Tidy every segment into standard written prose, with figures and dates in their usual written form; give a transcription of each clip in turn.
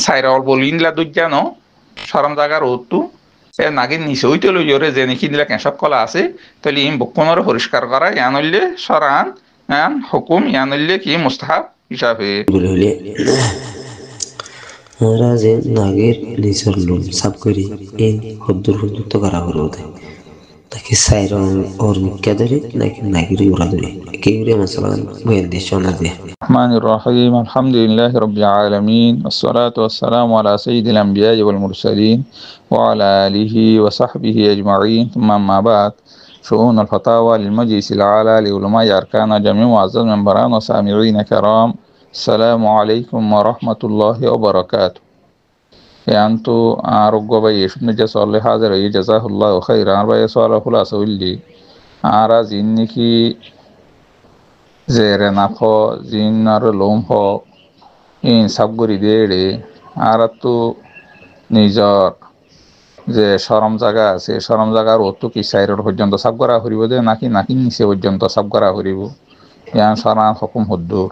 সাইরাল বলিনলা দুজানো সরম জাগার ওতু এ নাকি নিচে হইতে লইরে যে নাকি দিলা কেঁসব কলা আছে তাহলে ইম বক্ষণর পরিষ্কার করা ইয়ানল্লে সরান হুকুম ইয়ানল্লে কি মুস্তাহাব হিসাবে হলে আমরা যে নাগের নিজের লোন সাফ করি এই হদ্দুর হদ্দুর করা করবো নাকি সাইর ওর মিক্কা ধরে নাকি নাগির উড়া ধরে কেউরে মাসালান বইয়ের দেশ না দিয়ে الرحمن الرحيم الحمد لله رب العالمين والصلاة والسلام على سيد الأنبياء والمرسلين وعلى آله وصحبه أجمعين ثم أما بعد شؤون الفتاوى للمجلس الأعلى لعلماء أركان جميع معزز منبران وسامعين كرام السلام عليكم ورحمة الله وبركاته أنتو أرجو بيش نجس الله حاضر جزاه الله خيرا أربعة سؤال خلاص ولي أرى إنكي zere na ko zinar lom ho in sabguri dere aratu নিজর যে সরম জায়গা আছে সরম জায়গার অত কি সাইরের পর্যন্ত সাব করা হরিব দে নাকি নাকি নিচে পর্যন্ত সাব করা হরিব ইয়ান সরান হুকুম হুদ্দুর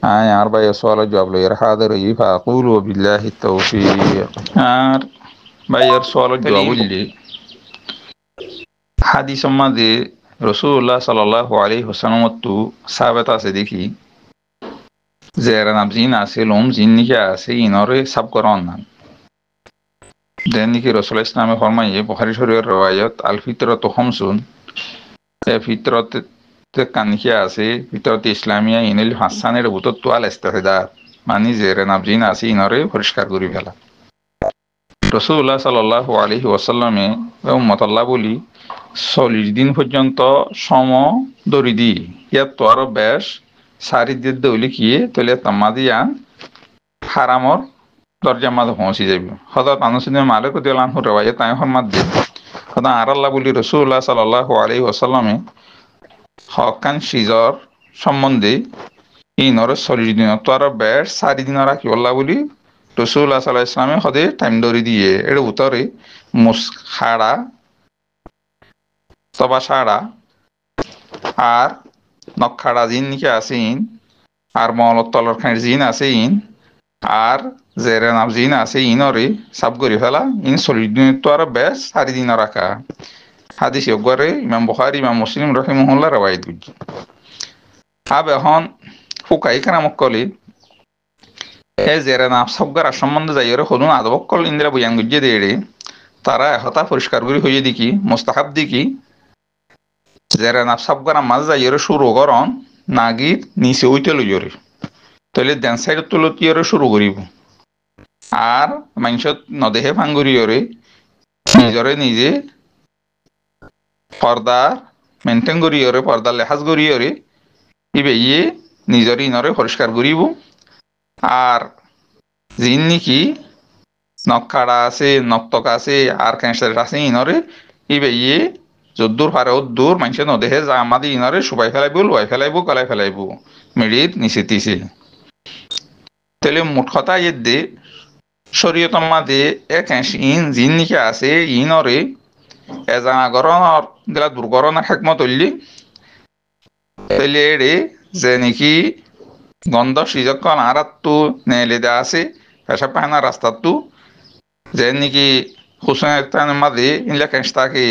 আয় আর ভাই সওয়াল জবাব লইর হাজার ইফা কুলু বিল্লাহি তাওফিক আর ভাইয়ের সওয়াল জবাব বললি হাদিস মাঝে রসুল্লাহ সাল্লাল্লাহু আলাইহি ওয়াসাল্লাম তো সাহাবাত আছে দেখি যে এরা নাম জিন আছে লোম জিন নিকে আছে ইনরে সাব করান না দেন নিকি রসুল ইসলামে ফরমাইয়ে বুখারী শরীফের রওয়ায়াত আল ফিতরাত খামসুন এ ফিতরত কানিকে আছে ফিতরত ইসলামিয়া ইনিল হাসানের বুতত তোয়াল ইস্তেহদার মানে যে এরা নাম জিন আছে ইনরে পরিষ্কার করি ফেলা রসুল্লাহ সাল্লাল্লাহু আলাইহি ওয়াসাল্লামে উম্মত আল্লাহ বলি 40 দিন পর্যন্ত সম দড়ি দি ইয়াত তো আরো বেশ সারি দিয়ে দৌলি কিয়ে তাহলে তামাদিয়া হারামর দরজা মাঝে পৌঁছে যাবে হঠাৎ আনুসিনে মালিক উদ্দিন রেওয়ায়ে তাই ফরমাত দিয়ে হঠাৎ আর আল্লাহ বলি রসুল্লাহ সাল্লাল্লাহু আলাইহি ওয়াসাল্লামে হকান সিজর সম্বন্ধে ইনর 40 দিন তো আরো বেশ সারি দিন রাখি আল্লাহ বলি রসুল্লাহ সাল্লাল্লাহু ইসলামে হদে টাইম দড়ি দিয়ে এর উত্তরে মুস খাড়া তবা সাড়া আর নখাড়া জিন নিকে আসিন আর মলত তলর খাঁড় জিন আসিন আর জেরে নাম জিন আছে ইনরে সাব করি ফেলা ইন 40 দিন তো আর বেশ 4 দিন রাখা হাদিস একবারে ইমাম বুখারী ইমাম মুসলিম রাহিমাহুল্লাহ রওয়ায়াত করছে আব এখন ফুকাই কারামক কলি এ জেরে নাম সব করার সম্বন্ধে যাইরে হলুন আদবক কল ইন্দিরা বয়ান গুজে দেড়ে তারা এহতা পরিষ্কার করি হয়ে দেখি মোস্তাহাব দেখি জেরে নাম সব করা মাঝ যাইরে শুরু করন নাগির নিচে উইতে লইরে তাহলে দেন সাইড তুলতিয়রে শুরু করিব আর মানুষত নদেহে ভাঙ্গুরিয়রে নিজরে নিজে পর্দা মেনটেন করিয়রে পর্দা লেহাজ করিয়রে ইবে ইয়ে নিজরে ইনরে পরিষ্কার করিব আর জিন নাকি নখাড়া আছে নক্তক আছে আর ক্যান্সার আছে ইনরে ইবে ইয়ে যদ্দূর পারে অদ্দূর মানুষের নদেহে যা আমাদের ইনরে সুবাই ফেলাইব লুয়াই ফেলাইব গলাই ফেলাইব মেডির নিচে তিসে তাহলে মোট কথা ইয়ে দে শরীয়ত মাঝে এক ইন জিন নিকে আছে ইনরে এজানা গরণর গেলা দুর্গরণের হেকমত হইলি তাহলে এড়ে যে নাকি গন্ধ সিজকন আরাতু নেলে দে আছে পেশাব পায়না রাস্তাতু যে নাকি হুসেন মাঝে ইনলা কেঁচ থাকে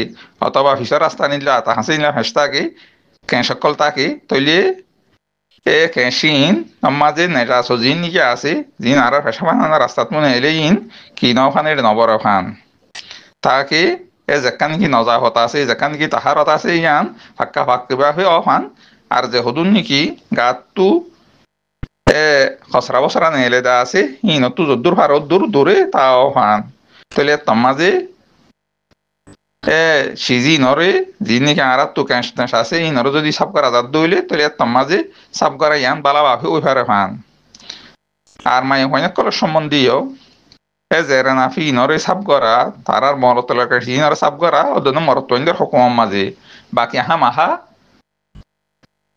অথবা ফিসর রাস্তা নিলে তাহাসে ইনলা ফেঁস থাকে কেঁসকল থাকে তৈলে এ কেঁচিন মাঝে নেটাছো জিন নিকে আছে জিন আর ফেসা পায়না রাস্তাত মনে এলে ইন কি নখান এর নবর খান তাকে এ যেখান কি নজাহত আছে যেখান কি তাহারত আছে ইয়ান ফাক্কা ফাক্কা হয়ে অফান আর যে হদুন নাকি গাতু এ খসরা বসরা নেলে দা আছে ইনতু যদ্দুর ভারত দূর দূরে তা অফান তাহলে তমাজে এ সিজি নরে যিনি আরাত তো ক্যাশ আছে ই নরে যদি সাব করা যাত দইলে তাহলে তমাজে সাব করা ইয়ান বালা বাফে ওই ফারে ফান আর মাই হইনা কল সম্বন্ধীয় এ জেরে নাফি নরে সাব করা তারার মরতলার কাছে ইনরে সাব করা ওদন মরতইন্দের হুকুম মাঝে বাকি হামাহা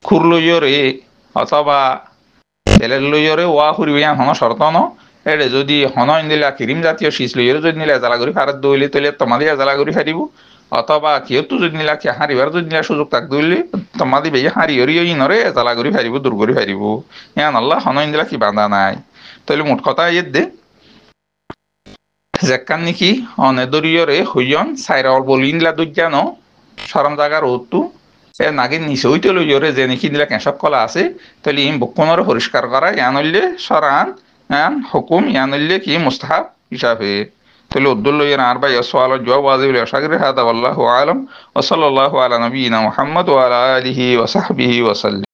খুরলইরে অথবা তেলের লইরে ওয়া হুরিবিয়ান হন শর্ত ন এড়ে যদি হন ইন্দিলা ক্রিম জাতীয় শীষ লইরে যদি নিলে জ্বালা করি ফারাত দইলে তাহলে তোমাদের জ্বালা করি ফারিব অথবা কেউ যদি নিলা কি হারিবার যদি নিলা সুযোগ তাক দইলে তোমাদের বেয়ে হারি হরিও ইনরে জ্বালা করি ফারিব দূর করি ফারিব ইয়ান আল্লাহ হন ইন্দিলা কি বাঁধা নাই তাহলে মোট কথা ইয়ে দে যেকান নাকি অনেদরিয়রে হইয়ন সাইরাল বলিনলা দুজানো সরম জাগার ওতু এ নাগিন নিচে হইতে লইয়রে যে নাকি দিলা কেঁসক কলা আছে তাহলে ইম বক্ষণরে পরিষ্কার করা ইয়ানল্লে সরান হুকুম ইয়ানল্লে কি মুস্তাহাব হিসাবে তাহলে উদ্দুল লইয়ের আর ভাই সোয়াল জবাব ওয়াজিব শাগির হাদা আল্লাহু আলাম ওয়া সাল্লাল্লাহু আলা নবিয়িনা মুহাম্মদ ওয়া আলা আলিহি ওয়া সাহবিহি ওয়া সাল্লাম